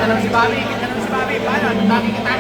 Kita lang si Bobby. Paano? Dami kita.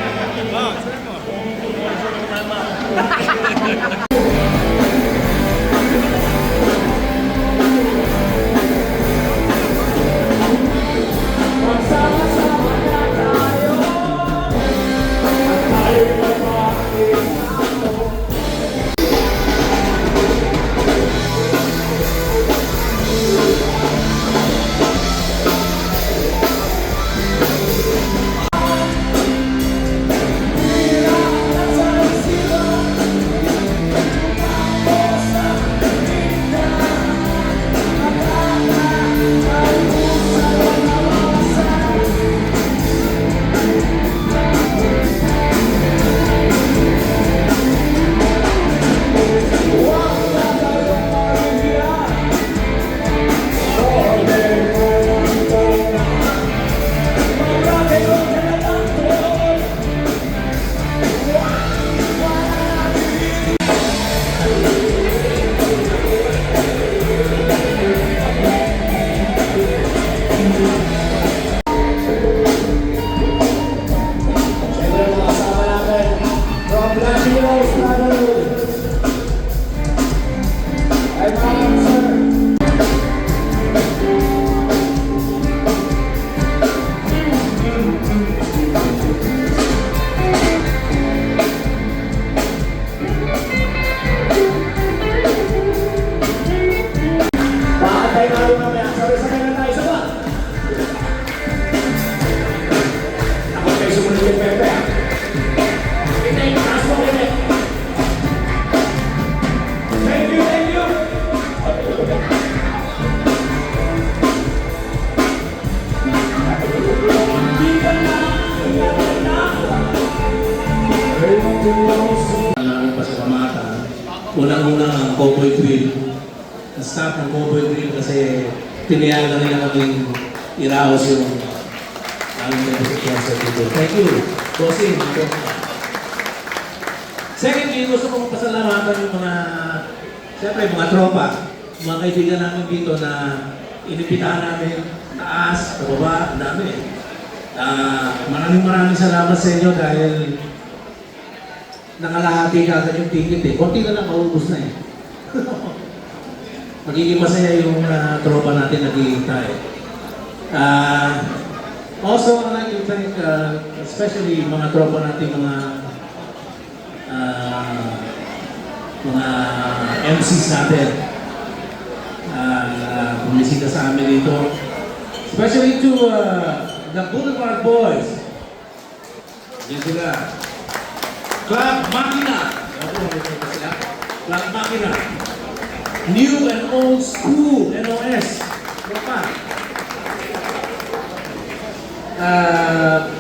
Ang pasalamatan, unang-una ang Cowboy Grill. Na-stop ng Cowboy Grill kasi tiniyagan nila kaming iraos yung aming nagsisikyansa dito. Thank you, Bossing. Secondly, gusto kong pasalamatan yung mga, siyempre mga tropa, mga kaibigan namin dito na inipitahan namin taas, pababa, ang dami. Maraming salamat sa inyo dahil nakalahati ka agad yung ticket eh. Konti na lang, maubos na eh. Magiging masaya yung tropa natin naghihintay. Also, I'd like to thank especially mga tropa natin, mga MCs natin. Bumisita sa amin dito. Especially to the Boulevard Boys. Yan sila. Club Makina. Club Makina. New and Old School, NOS.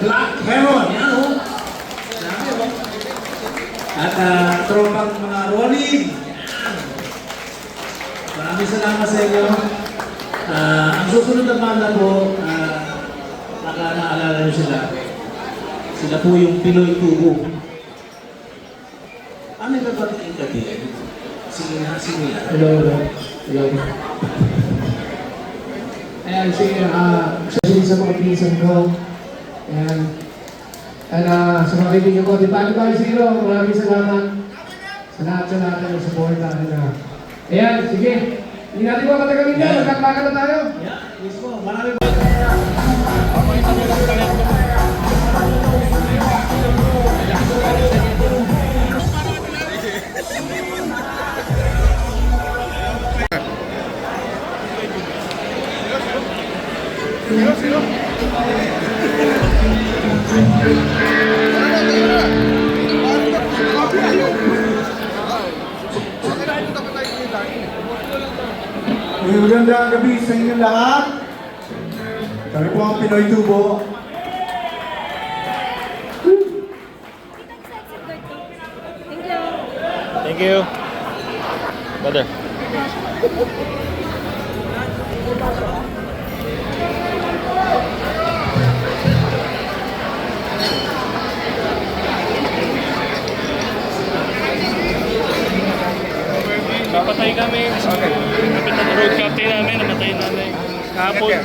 Black Heron, yan o. Sabi o. At tropang mga rolling. Maraming salamat sa inyo. Ang susunod na banda ko, naalala nyo sila. Sila po yung Pinoy Tubo. Ano yung babatiin ka din? Sige na. Hello. Ayan, sige, especially sa mga pinsan ko. Ayan. And sa mga kaibigan ko, Dipali Zero, maraming salamat sa lahat ng support natin. Ayan, sige. Hindi natin ba matagalin yan? Magkakbakan na tayo. Yeah, mismo. Maraming Magandang gabi sa inyo lahat. Kami po ang Pinoy Tubo. Thank you. Brother. Napatay kami. Kapitan road captain namin, namatay namin. Kahapon.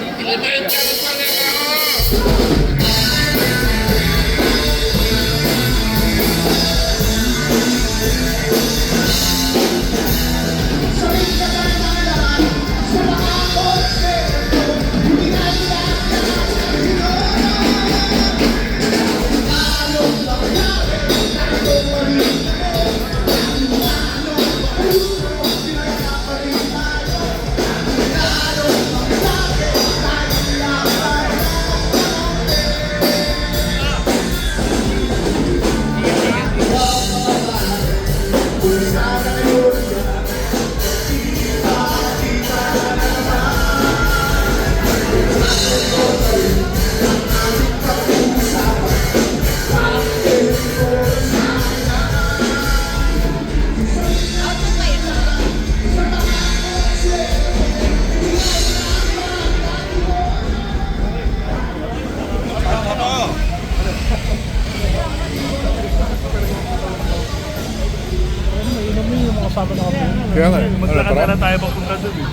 Kaya nga. Maglakad na lang tayo papunta doon eh.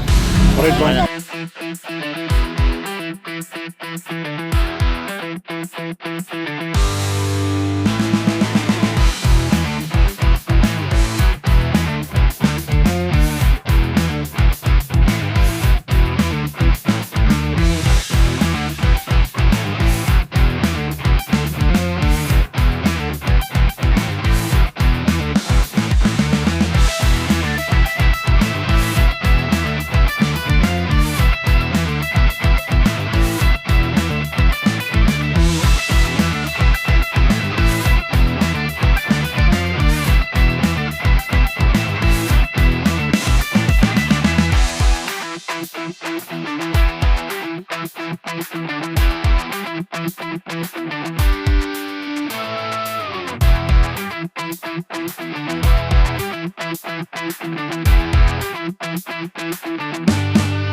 Parade ba? Thank you.